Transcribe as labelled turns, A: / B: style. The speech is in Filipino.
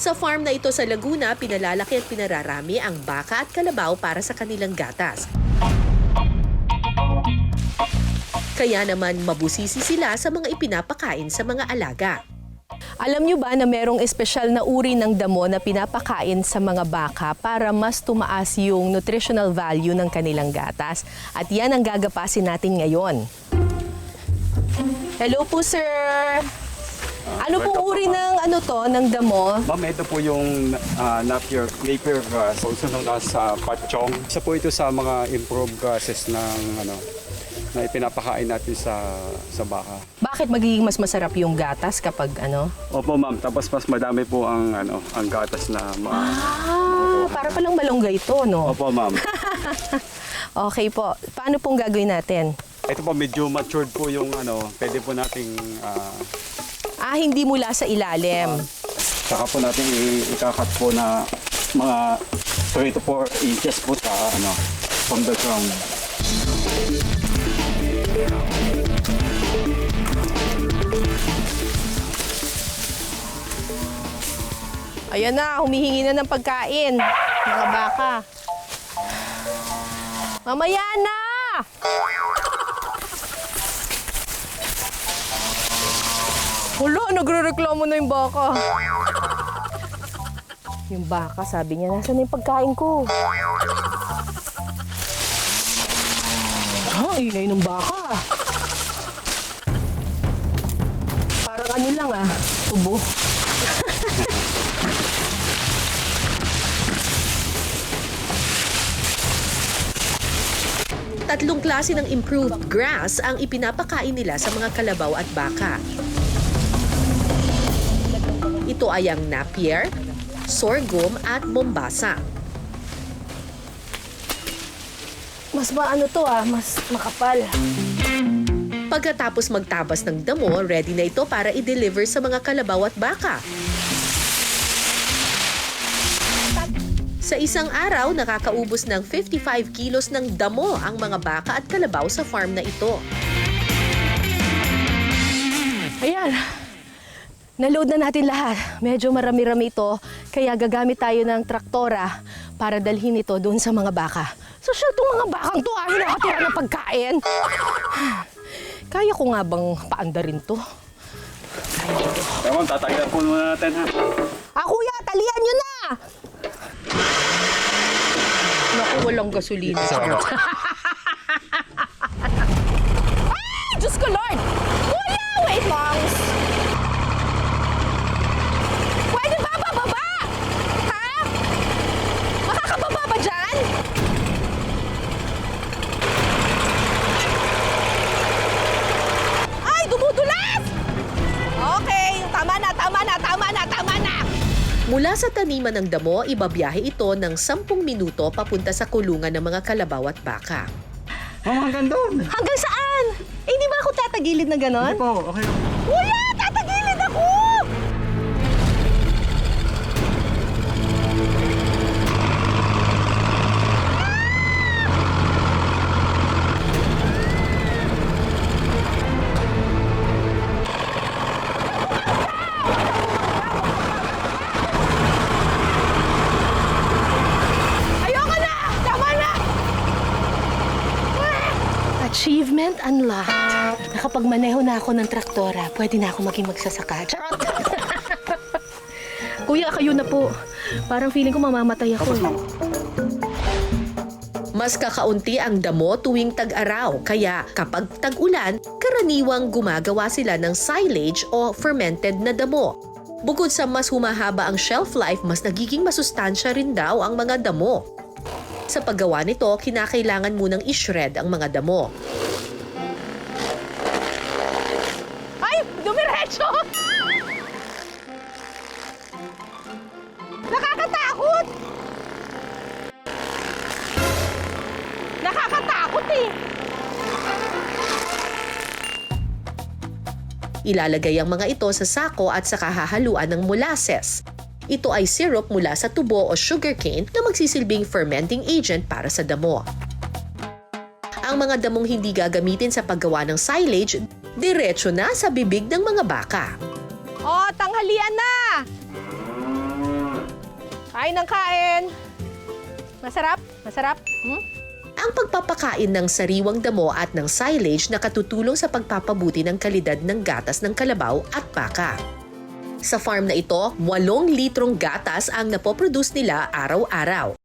A: Sa farm na ito sa Laguna, pinalalaki at pinararami ang baka at kalabaw para sa kanilang gatas. Kaya naman mabusisi sila sa mga ipinapakain sa mga alaga.
B: Alam nyo ba na merong espesyal na uri ng damo na pinapakain sa mga baka para mas tumaas yung nutritional value ng kanilang gatas? At yan ang gagapasin natin ngayon. Hello po, sir! Ano pong uri ng damo?
C: Ma'am, ito po yung Napier grass, also known as patchong. Isa po ito sa mga improved grasses na ipinapakain natin sa baka.
B: Bakit magiging mas masarap yung gatas kapag ano?
C: Opo, ma'am. Tapos mas madami po ang gatas na
B: Para palang malunggay ito, no?
C: Opo, ma'am.
B: Okay po. Paano pong gagawin natin?
C: Ito po, medyo matured po yung pwede po nating
B: Hindi mula sa ilalim.
C: saka po natin ikakat po na mga 3 to 4 inches po sa from the ground.
B: Ayan na, humihingi na ng pagkain. Mga baka. Mamaya na! Hulo, nagre-reklamo na yung baka. Yung baka, sabi niya, nasaan na yung pagkain ko? Ingay ng baka. Parang ano lang tubo.
A: Tatlong klase ng improved grass ang ipinapakain nila sa mga kalabaw at baka. Ito ay ang Napier, sorghum at Mombasa.
B: Mas maano to mas makapal.
A: Pagkatapos magtabas ng damo, ready na ito para i-deliver sa mga kalabaw at baka. Sa isang araw, nakakaubos ng 55 kilos ng damo ang mga baka at kalabaw sa farm na ito.
B: Ayan. Naload na natin lahat. Medyo marami-rami ito, kaya gagamit tayo ng traktora para dalhin ito doon sa mga baka. Social itong mga bakang to, hinakatira ng pagkain. Kaya ko nga bang paandarin to?
C: Kaya ma'am, tatagilan po muna natin ha.
B: Kuya, talian nyo na! Naku, walang gasolina. Diyos ko, Lord! Kuya, wait lang! Pwede ba bababa? Ha? Makakababa ba dyan? Ay, dumudulas! Okay, tama na.
A: Mula sa taniman ng damo, ibabiyahe ito ng 10 minuto papunta sa kulungan ng mga kalabaw at baka.
C: Ma'am, hanggang doon.
B: Hanggang saan? Hindi ba ako tatagilid na ganon?
C: Hindi po, okay.
B: Kuya, tatagilid ako! Ayoko na! Tama na! Achievement unlocked. Nakapagmaneho na ako ng traktora, pwede na ako maging magsasaka. Charot! Kuya, kayo na po. Parang feeling ko mamamatay ako.
A: Mas kakaunti ang damo tuwing tag-araw, kaya kapag tag-ulan, karaniwang gumagawa sila ng silage o fermented na damo. Bukod sa mas humahaba ang shelf life, mas nagiging masustansya rin daw ang mga damo. Sa paggawa nito, kinakailangan munang i-shred ang mga damo.
B: Ay! Dumiretso! Nakakatakot! Nakakatakot eh!
A: Ilalagay ang mga ito sa sako at saka hahaluan ng molasses. Ito ay syrup mula sa tubo o sugarcane na magsisilbing fermenting agent para sa damo. Ang mga damong hindi gagamitin sa paggawa ng silage, diretso na sa bibig ng mga baka.
B: Oh, tanghalian na! Kain ng kain! Masarap? Masarap?
A: Ang pagpapakain ng sariwang damo at ng silage nakatutulong sa pagpapabuti ng kalidad ng gatas ng kalabaw at baka. Sa farm na ito, 8 litrong gatas ang napoproduce nila araw-araw.